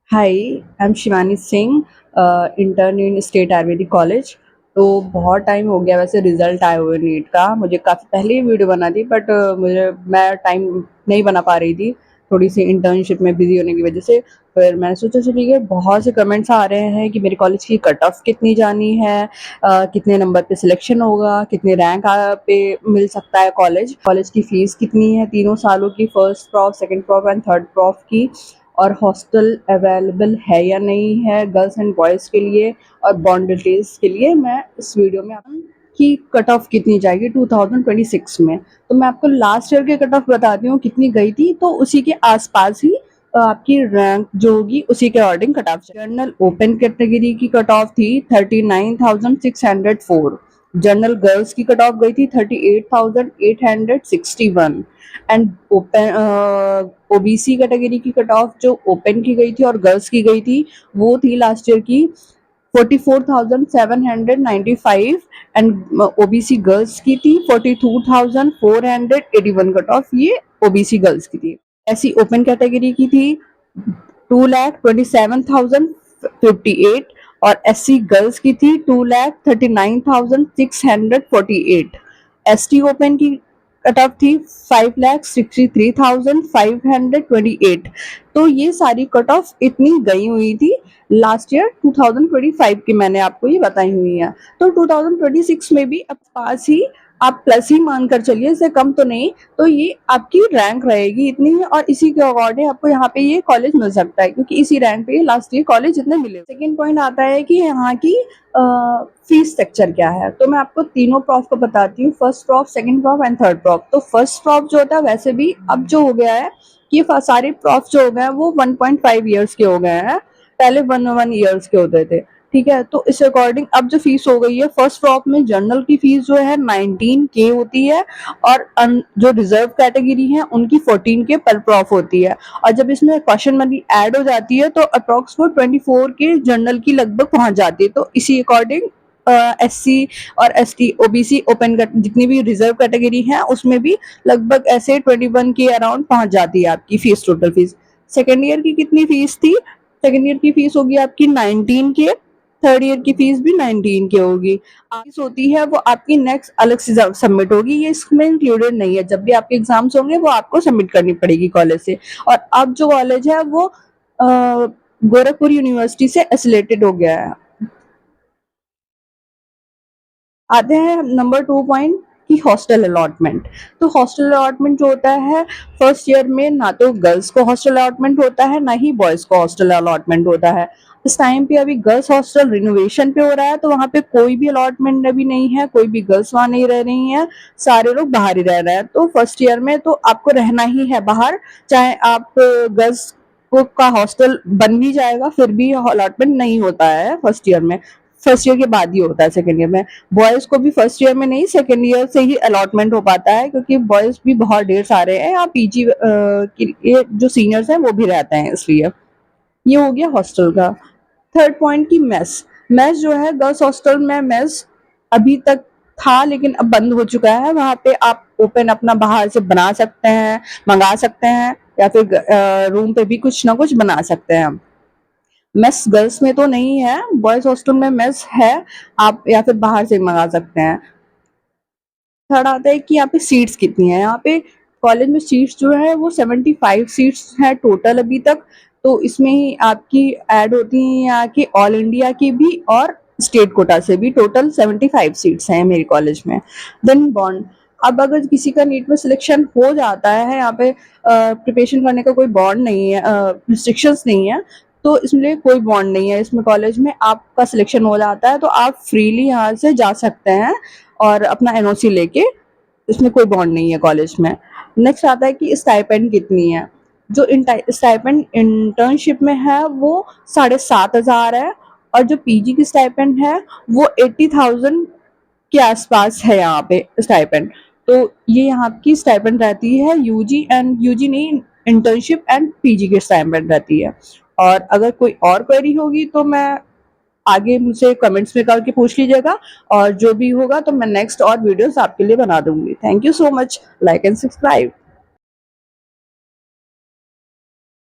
Hi, I am Shivani Singh, intern in state Ayurvedic college. तो बहुत time हो गया वैसे रिजल्ट आए हुए नीट का। मुझे काफ़ी पहले ही वीडियो बना थी बट मैं टाइम नहीं बना पा रही थी, थोड़ी सी इंटर्नशिप में बिजी होने की वजह से। फिर मैंने सोचा चलिए ठीक है, बहुत से कमेंट्स आ रहे हैं कि मेरे कॉलेज की कट ऑफ कितनी जानी है, कितने नंबर पे सिलेक्शन होगा, कितने रैंक पे मिल सकता है कॉलेज, कॉलेज की फ़ीस कितनी है तीनों सालों की, first prof, second prof and third prof की, और हॉस्टल अवेलेबल है या नहीं है गर्ल्स एंड बॉयज़ के लिए, और बॉन्ड डिटेल्स के लिए मैं इस वीडियो में कि कट ऑफ कितनी जाएगी 2026 में। तो मैं आपको लास्ट ईयर के कट ऑफ बताती हूँ कितनी गई थी, तो उसी के आसपास ही आपकी रैंक जो होगी उसी के according cut off. General open category की कट ऑफ थी 39,604। जनरल गर्ल्स की कट ऑफ गई थी 38,861। एंड ओपन ओबीसी कैटेगरी की कट ऑफ जो ओपन की गई थी और गर्ल्स की गई थी वो थी लास्ट ईयर की 44,795। एंड ओबीसी गर्ल्स की थी 42,481 कट ऑफ, ये ओबीसी गर्ल्स की थी। ऐसी ओपन कैटेगरी की थी 2,27,058 और एससी गर्ल्स की थी 2,39,648। एसटी ओपन की कट ऑफ थी 5,63,528। तो ये सारी कट ऑफ इतनी गई हुई थी लास्ट ईयर 2025 की, मैंने आपको ये बताई हुई है। तो 2026 में भी अब पास ही आप प्लस ही मानकर चलिए, इससे कम तो नहीं। तो ये आपकी रैंक रहेगी इतनी है और इसी के अकॉर्डिंग आपको यहाँ पे ये कॉलेज मिल सकता है, क्योंकि इसी रैंक पे लास्ट ईयर कॉलेज इतने मिले। सेकेंड पॉइंट आता है कि यहाँ की फीस स्ट्रक्चर क्या है। तो मैं आपको तीनों प्रॉफ को बताती हूँ, first prof, second prof and third prof. तो फर्स्ट प्रॉफ जो होता है वैसे भी अब जो हो गया है कि सारे प्रॉफ जो हो गए हैं वो 1.5 ईयर्स के हो गए हैं, पहले 1 ईयर्स के होते थे। ठीक है, तो इस अकॉर्डिंग अब जो फीस हो गई है, फर्स्ट प्रॉप में जनरल की फीस जो है 19K होती है, और जो रिजर्व कैटेगरी है उनकी 14K पर प्रॉप होती है। और जब इसमें क्वेश्चन मनी ऐड हो जाती है तो अप्रोक्सीमेट 24K जनरल की लगभग पहुंच जाती है। तो इसी अकॉर्डिंग एससी और एसटी, ओबीसी, ओपन जितनी भी रिजर्व कैटेगरी है उसमें भी लगभग ऐसे 21K अराउंड पहुंच जाती है आपकी fees, total fees. Second year की कितनी फीस थी? सेकेंड ईयर की फीस होगी आपकी 19K, थर्ड ईयर की फीस भी 19K होगी। फीस होती है वो आपकी नेक्स्ट अलग से सबमिट होगी, ये इसमें इंक्लूडेड नहीं है। जब भी आपके एग्जाम्स होंगे वो आपको सबमिट करनी पड़ेगी कॉलेज से। और अब जो कॉलेज है वो गोरखपुर यूनिवर्सिटी से एफिलिएटेड हो गया है। आते हैं नंबर 2 पॉइंट कि हॉस्टल अलॉटमेंट। तो हॉस्टल अलॉटमेंट जो होता है, फर्स्ट ईयर में ना तो गर्ल्स को हॉस्टल अलॉटमेंट होता है ना ही बॉयज को हॉस्टल अलॉटमेंट होता है। इस टाइम पे अभी गर्ल्स हॉस्टल रिनोवेशन पे हो रहा है, तो वहाँ पे कोई भी अलॉटमेंट अभी नहीं है, कोई भी गर्ल्स वहाँ नहीं रह रही हैं, सारे लोग बाहर ही रह रहे हैं। तो फर्स्ट ईयर में तो आपको रहना ही है बाहर, चाहे आप गर्ल्स का हॉस्टल बन भी जाएगा फिर भी अलॉटमेंट नहीं होता है फर्स्ट ईयर में, फर्स्ट ईयर के बाद ही होता है सेकेंड ईयर में। बॉयज को भी फर्स्ट ईयर में नहीं, सेकेंड ईयर से ही अलॉटमेंट हो पाता है, क्योंकि बॉयज भी बहुत ढेर सारे हैं, यहाँ पीजी के जो सीनियर्स हैं वो भी रहते हैं, इसलिए ये हो गया हॉस्टल का। थर्ड पॉइंट की मेस। मेस जो है गर्ल्स हॉस्टल में मेस अभी तक था लेकिन अब बंद हो चुका है। वहाँ पे आप ओपन अपना बाहर से बना सकते हैं, मंगा सकते हैं, या फिर रूम पे भी कुछ ना कुछ बना सकते हैं। मेस गर्ल्स में तो नहीं है, बॉयज हॉस्टल में मेस है, आप या फिर बाहर से मंगा सकते हैं। थर्ड आता है कि यहाँ पे सीट्स कितनी है। यहाँ पे कॉलेज में सीट्स जो है वो 75 सीट्स है टोटल अभी तक। तो इसमें ही आपकी ऐड होती हैं यहाँ की ऑल इंडिया की भी और स्टेट कोटा से भी, टोटल 75 सीट्स हैं मेरे कॉलेज में। देन बॉन्ड, अब अगर किसी का नीट में सिलेक्शन हो जाता है, यहाँ पे प्रिपरेशन करने का कोई बॉन्ड नहीं है, रिस्ट्रिक्शंस नहीं है, तो इसमें कोई बॉन्ड नहीं है। इसमें कॉलेज में आपका सिलेक्शन हो जाता है तो आप फ्रीली यहाँ से जा सकते हैं और अपना एनओसी लेके, इसमें कोई बॉन्ड नहीं है कॉलेज में। नेक्स्ट आता है कि स्टाइपेंड कितनी है। जो स्टाइपेंड इंटर्नशिप में है वो 7,500 है, और जो पीजी की स्टाइपेंड है वो 80,000 के आसपास है यहाँ पे स्टाइपेंड। तो ये यहाँ की स्टाइपेंड रहती है, यूजी एंड यूजी नहीं, इंटर्नशिप एंड पीजी की स्टाइपेंड रहती है। और अगर कोई और क्वेरी होगी तो मैं आगे मुझसे कमेंट्स में करके पूछ लीजिएगा, और जो भी होगा तो मैं नेक्स्ट और वीडियोस आपके लिए बना दूंगी। Thank you so much, like and subscribe.